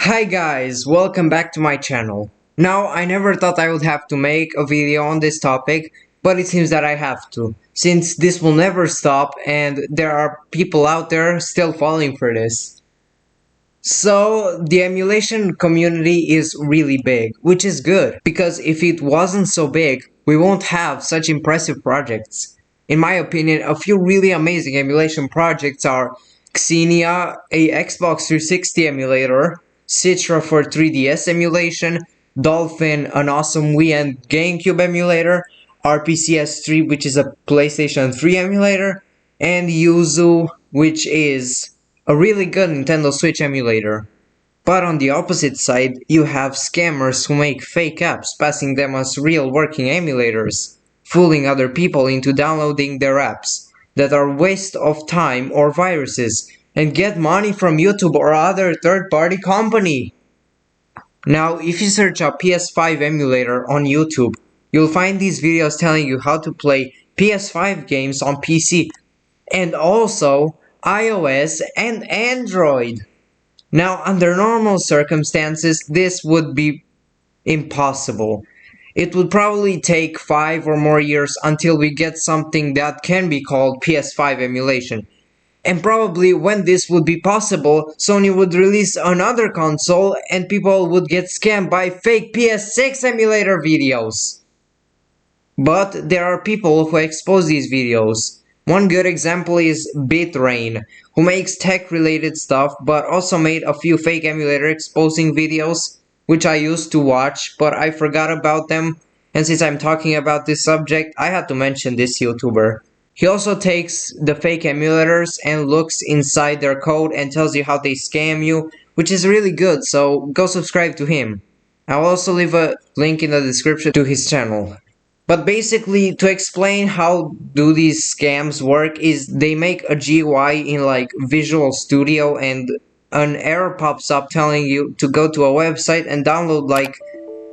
Hi guys, welcome back to my channel. Now, I never thought I would have to make a video on this topic, but it seems that I have to, since this will never stop and there are people out there still falling for this. So, the emulation community is really big, which is good, because if it wasn't so big, we won't have such impressive projects. In my opinion, a few really amazing emulation projects are Xenia, a Xbox 360 emulator, Citra for 3DS emulation, Dolphin, an awesome Wii and GameCube emulator, RPCS3, which is a PlayStation 3 emulator, and Yuzu, which is a really good Nintendo Switch emulator. But on the opposite side, you have scammers who make fake apps passing them as real working emulators, fooling other people into downloading their apps that are waste of time or viruses, and get money from YouTube or other third-party company. Now, if you search a PS5 emulator on YouTube, you'll find these videos telling you how to play PS5 games on PC, and also iOS and Android. Now, under normal circumstances, this would be impossible. It would probably take 5 or more years until we get something that can be called PS5 emulation. And probably when this would be possible, Sony would release another console and people would get scammed by fake PS6 emulator videos. But there are people who expose these videos. One good example is BitRain, who makes tech-related stuff but also made a few fake emulator exposing videos, which I used to watch, but I forgot about them, and since I'm talking about this subject, I had to mention this YouTuber. He also takes the fake emulators and looks inside their code and tells you how they scam you, which is really good, so go subscribe to him. I'll also leave a link in the description to his channel. But basically, to explain how do these scams work is they make a GUI in like Visual Studio and an error pops up telling you to go to a website and download like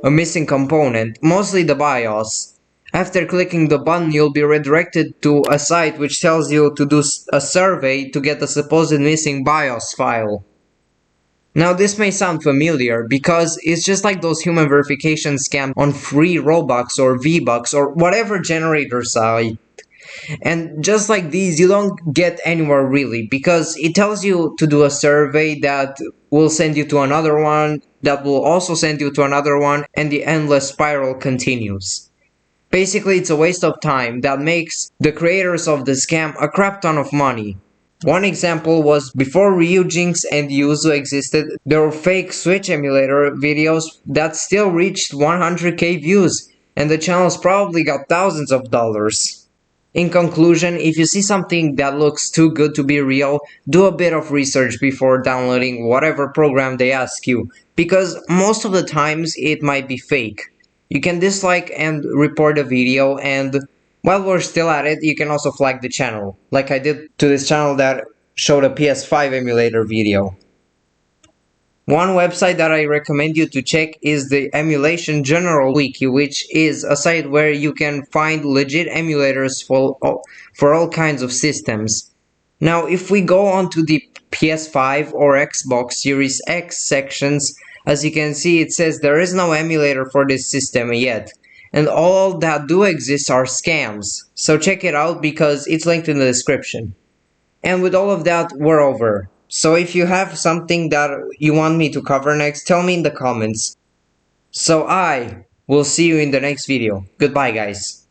a missing component, mostly the BIOS. After clicking the button, you'll be redirected to a site which tells you to do a survey to get the supposed missing BIOS file. Now this may sound familiar because it's just like those human verification scams on free Robux or V-Bucks or whatever generator site. And just like these, you don't get anywhere really because it tells you to do a survey that will send you to another one, that will also send you to another one, and the endless spiral continues. Basically, it's a waste of time that makes the creators of the scam a crap ton of money. One example was before Ryujinx and Yuzu existed, there were fake Switch emulator videos that still reached 100k views, and the channels probably got thousands of dollars. In conclusion, if you see something that looks too good to be real, do a bit of research before downloading whatever program they ask you, because most of the times it might be fake. You can dislike and report a video, and while we're still at it, you can also flag the channel, like I did to this channel that showed a PS5 emulator video. One website that I recommend you to check is the Emulation General Wiki, which is a site where you can find legit emulators for all kinds of systems. Now, if we go on to the PS5 or Xbox Series X sections, as you can see, it says there is no emulator for this system yet, and all that do exist are scams, so check it out because it's linked in the description. And with all of that, we're over. So if you have something that you want me to cover next, tell me in the comments. So I will see you in the next video. Goodbye, guys.